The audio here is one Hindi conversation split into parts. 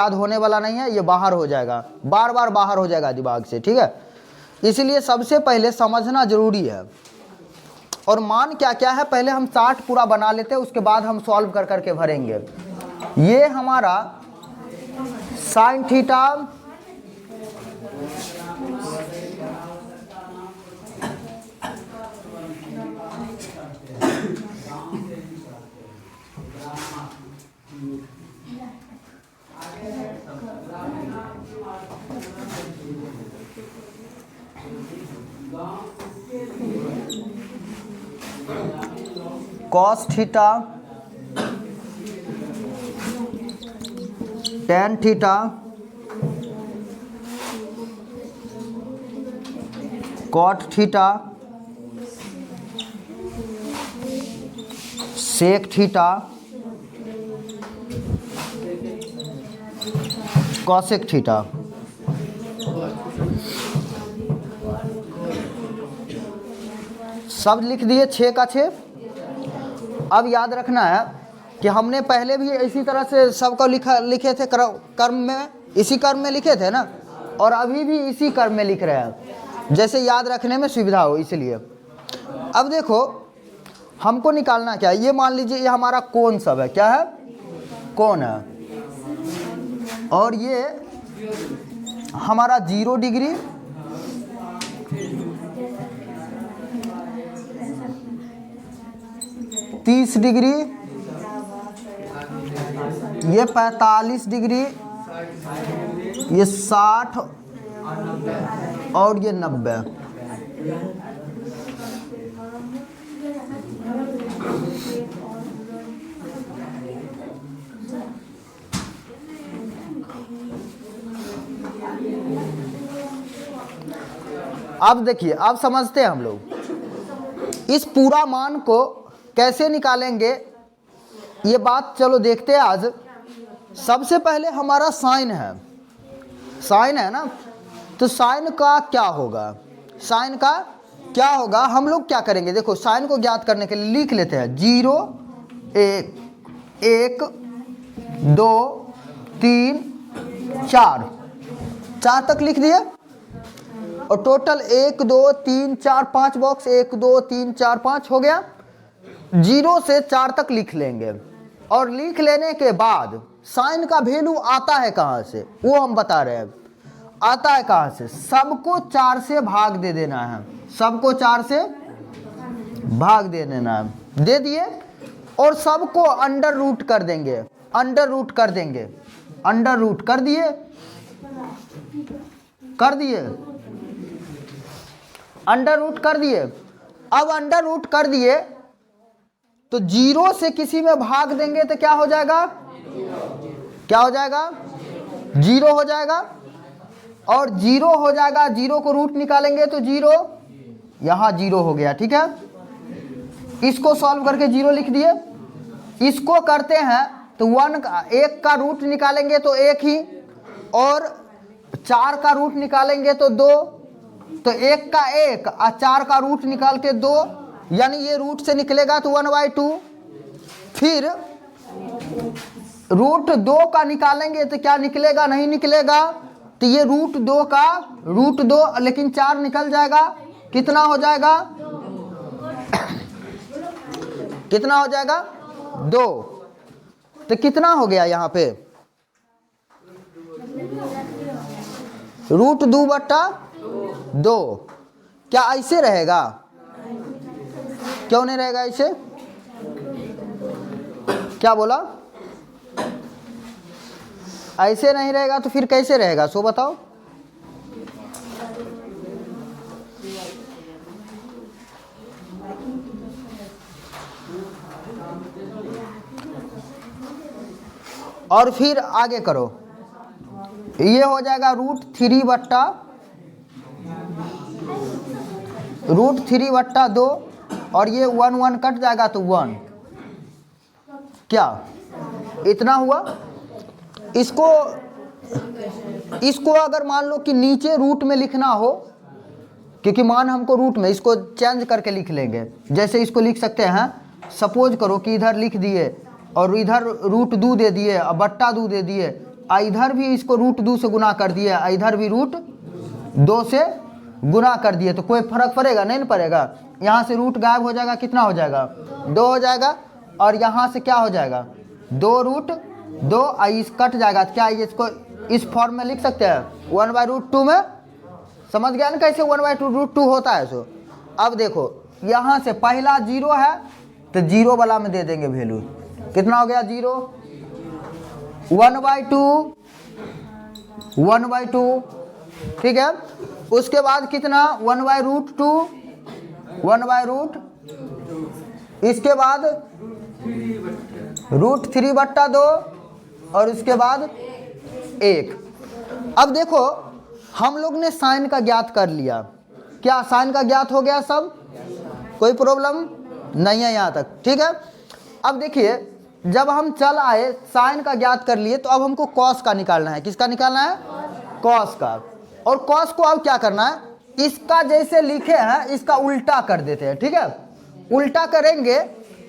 याद होने वाला नहीं है, ये बाहर हो जाएगा, बार बार बाहर हो जाएगा दिमाग से, ठीक है। इसलिए सबसे पहले समझना जरूरी है। और मान क्या क्या है पहले हम चार्ट पूरा बना लेते हैं, उसके बाद हम सॉल्व कर करके भरेंगे। ये हमारा sine theta cos theta tan theta cot theta sec theta cosec theta. सब लिख दिए 6 का 6। अब याद रखना है कि हमने पहले भी इसी तरह से सबको लिखे थे कर्म में, इसी कर्म में लिखे थे ना, और अभी भी इसी कर्म में लिख रहे हैं, जैसे याद रखने में सुविधा हो इसलिए। अब देखो हमको निकालना क्या है, ये मान लीजिए ये हमारा कोण सब है, क्या है, कोण है, और ये हमारा 0 डिग्री, तीस डिग्री, ये 45 डिग्री, ये 60 और ये 90। अब देखिए, अब समझते हैं हम लोग इस पूरा मान को कैसे निकालेंगे, ये बात चलो देखते हैं आज। सबसे पहले हमारा साइन है, साइन है ना, तो साइन का क्या होगा, साइन का क्या होगा, हम लोग क्या करेंगे, देखो साइन को ज्ञात करने के लिए लिख लेते हैं 0 1 1 2 3 4, 4 तक लिख दिए, और टोटल 1 2 3 4 5 बॉक्स, 1 2 3 4 5 हो गया। 0 से 4 तक लिख लेंगे, और लिख लेने के बाद साइन का वैल्यू आता है कहाँ से, वो हम बता रहे हैं, आता है कहाँ से, सबको 4 से भाग दे देना है, सबको 4 से भाग दे देना है, दे दिए, और सबको अंडर रूट कर देंगे, अंडर रूट कर देंगे, अंडर रूट कर दिए, कर दिए, अंडर रूट कर दिए। अब अंडर रूट कर दिए तो 0 से किसी में भाग देंगे तो क्या हो जाएगा, क्या हो जाएगा, 0 हो जाएगा, और 0 हो जाएगा, 0 को रूट निकालेंगे तो 0, यहाँ 0 हो गया, ठीक है। इसको सॉल्व करके 0 लिख दिए। इसको करते हैं तो 1 का रूट निकालेंगे तो 1 ही, और 4 का रूट निकालेंगे तो 2, तो 1 का 1 और 4 का रूट निकाल के 2, यानी ये रूट से निकलेगा तो 1/2। फिर रूट 2 का निकालेंगे तो क्या निकलेगा, नहीं निकलेगा, तो ये रूट 2 का रूट 2, लेकिन 4 निकल जाएगा, कितना हो जाएगा, कितना हो जाएगा, 2। तो कितना हो गया यहाँ पे, रूट 2/2। क्या ऐसे रहेगा, क्यों नहीं रहेगा ऐसे, क्या बोला, ऐसे नहीं रहेगा तो फिर कैसे रहेगा, सो बताओ। और फिर आगे करो, ये हो जाएगा √3/2, और ये 1 1 कट जाएगा तो 1, क्या इतना हुआ। इसको अगर मान लो कि नीचे रूट में लिखना हो, क्योंकि मान हमको रूट में, इसको चेंज करके लिख लेंगे। जैसे इसको लिख सकते हैं, सपोज करो कि इधर लिख दिए और इधर √2 दे दिए और /2 दे दिए, इधर भी इसको √2 से गुना कर दिए, इधर भी √2 से गुना कर दिए, तो कोई फर्क पड़ेगा? नहीं पड़ेगा। यहाँ से रूट गायब हो जाएगा, कितना हो जाएगा? 2 हो जाएगा। और यहाँ से क्या हो जाएगा? 2√2, इस कट जाएगा। क्या इसको इस फॉर्म में लिख सकते हैं 1/√2 में? समझ गया ना कैसे 1/√2 होता है? सो अब देखो यहाँ से पहला 0 है तो 0 वाला में दे देंगे वैल्यू। कितना हो गया? 0। 1/2, ठीक है। उसके बाद कितना? 1/√2, 1/√, इसके बाद √3/2 और उसके बाद 1। अब देखो हम लोग ने साइन का ज्ञात कर लिया। क्या साइन का ज्ञात हो गया सब? कोई प्रॉब्लम नहीं है यहाँ तक, ठीक है। अब देखिए जब हम चल आए साइन का ज्ञात कर लिए, तो अब हमको कॉस का निकालना है। किसका निकालना है? कॉस का। और कॉस को अब क्या करना है? इसका जैसे लिखे हैं इसका उल्टा कर देते हैं, ठीक है। उल्टा करेंगे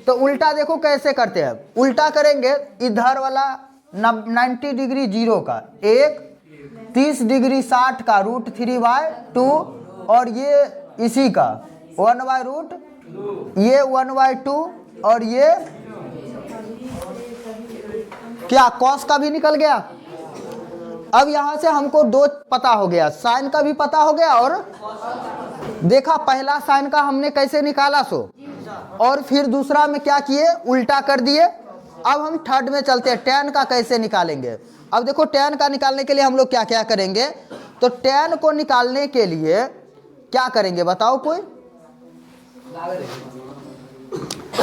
तो उल्टा देखो कैसे करते हैं। उल्टा करेंगे इधर वाला 90 डिग्री 0 का, एक 30 डिग्री 60 का √3/2, और ये इसी का 1/√, ये 1/2, और ये क्या कॉस का भी निकल गया। अब यहाँ से हमको 2 पता हो गया, साइन का भी पता हो गया, और देखा पहला साइन का हमने कैसे निकाला सो, और फिर दूसरा में क्या किए? उल्टा कर दिए। अब हम थर्ड में चलते हैं, tan का कैसे निकालेंगे। अब देखो tan का निकालने के लिए हम लोग क्या क्या करेंगे। तो tan को निकालने के लिए क्या करेंगे बताओ कोई?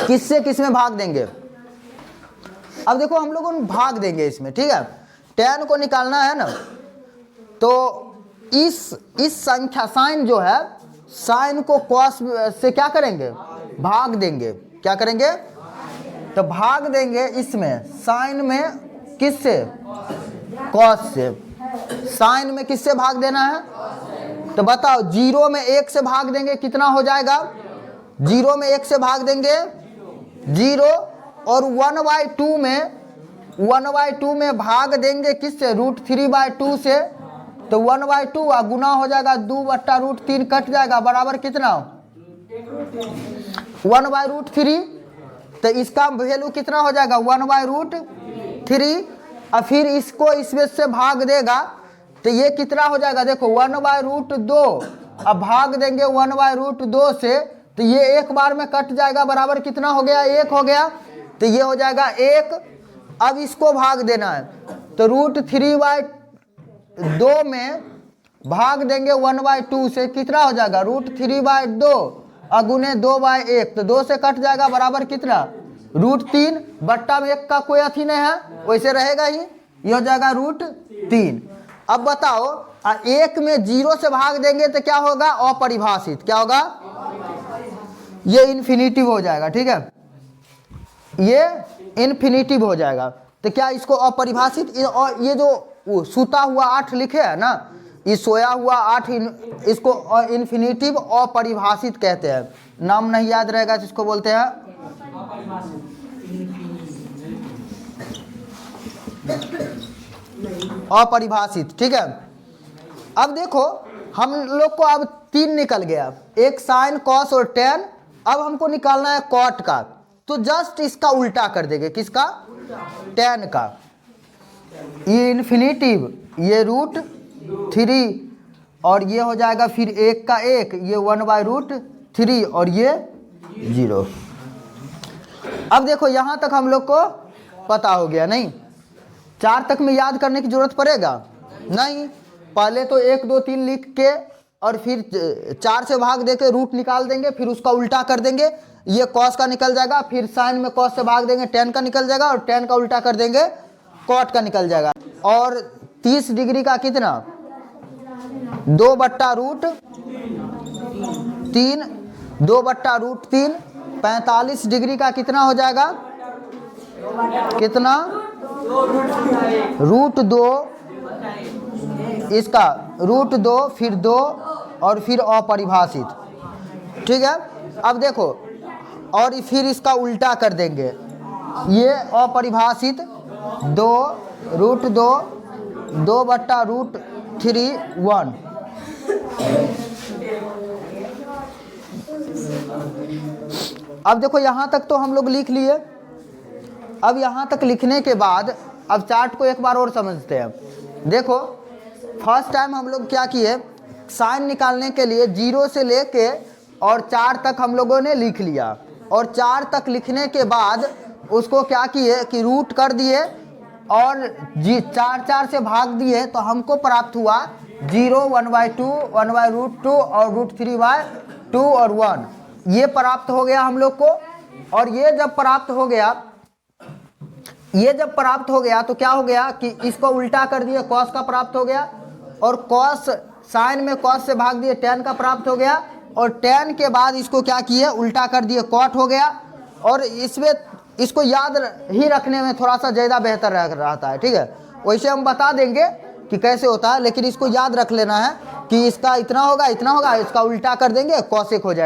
किससे किस में भाग देंगे? अब देखो हम लोगों भाग देंगे इसमें, ठीक है। tan को निकालना है ना, तो इस संख्या साइन जो है, साइन को cos से क्या करेंगे? भाग देंगे। क्या करेंगे? तो भाग देंगे इसमें साइन में किससे? cos से। साइन में किससे भाग देना है? तो बताओ 0 में 1 से भाग देंगे, कितना हो जाएगा? 0 में 1 से भाग देंगे 0, और 1/2 में भाग देंगे किससे? √3/2 से। तो 1/2 गुना हो जाएगा 2/√3, कट जाएगा, बराबर कितना? 1/√3। तो इसका वैल्यू कितना हो जाएगा? 1/√3। और फिर इसको इसमें से भाग देगा तो ये कितना हो जाएगा? देखो 1/√2, अब भाग देंगे 1/√2 से, तो ये एक बार में कट जाएगा, बराबर कितना हो गया? 1 हो गया। तो ये हो जाएगा 1। अब इसको भाग देना है, तो √3/2 में भाग देंगे 1/2 से, कितना हो जाएगा? √3/2 अगुने 2/1, तो 2 से कट जाएगा, बराबर कितना? √3 बट्टा में 1 का कोई अथी नहीं है, वैसे रहेगा ही, ये हो जाएगा √3। अब बताओ 1 में 0 से भाग देंगे तो क्या होगा? अपरिभाषित। क्या होगा? ये इन्फिनिटिव हो जाएगा, ठीक है। ये इन्फिनिटिव हो जाएगा। तो क्या इसको अपरिभाषित, और ये जो सूता हुआ 8 लिखे है ना, ये सोया हुआ 8, इसको इन्फिनिटिव अपरिभाषित कहते हैं। नाम नहीं याद रहेगा तो इसको बोलते हैं अपरिभाषित, ठीक है। अब देखो हम लोग को अब 3 निकल गया, एक साइन, कॉस और tan। अब हमको निकालना है कॉट का, तो जस्ट इसका उल्टा कर देंगे। किसका? tan का। ये इन्फिनिटिव, ये √3, और ये हो जाएगा फिर 1 का 1, ये 1/√3, और ये 0। अब देखो यहाँ तक हम लोग को पता हो गया। नहीं 4 तक में याद करने की जरूरत पड़ेगा? नहीं, पहले तो 1 2 3 लिख के और फिर 4 से भाग देके रूट निकाल देंगे, फिर उसका उल्टा कर देंगे, ये कॉस का निकल जाएगा, फिर साइन में कॉस से भाग देंगे tan का निकल जाएगा, और tan का उल्टा कर देंगे कॉट का निकल जाएगा। और 30 डिग्री का कितना? 2/√3, 2/√3। 45 डिग्री का कितना हो जाएगा? कितना? √2, इसका √2, फिर 2, और फिर अपरिभाषित, ठीक है। अब देखो और फिर इसका उल्टा कर देंगे, ये अपरिभाषित 2 √2 2/√3(1). अब देखो यहाँ तक तो हम लोग लिख लिए। अब यहाँ तक लिखने के बाद अब चार्ट को एक बार और समझते हैं। देखो फर्स्ट टाइम हम लोग क्या किए, साइन निकालने के लिए 0 से लेके और 4 तक हम लोगों ने लिख लिया, और 4 तक लिखने के बाद उसको क्या किए कि रूट कर दिए और 4 से भाग दिए, तो हमको प्राप्त हुआ 0, 1/2, 1/√2 और √3/2 और 1। ये प्राप्त हो गया हम लोग को। और ये जब प्राप्त हो गया तो क्या हो गया कि इसको उल्टा कर दिए, कॉस का प्राप्त हो गया, और कॉस साइन में कॉस से भाग दिए, टेन का प्राप्त हो गया, और टेन के बाद इसको क्या किए उल्टा कर दिए, कॉट हो गया। और इसमें इसको याद ही रखने में थोड़ा सा ज़्यादा बेहतर रहता है, ठीक है। वैसे हम बता देंगे कि कैसे होता है, लेकिन इसको याद रख लेना है कि इसका इतना होगा, इसका उल्टा कर देंगे, कॉसेक हो जाएगा।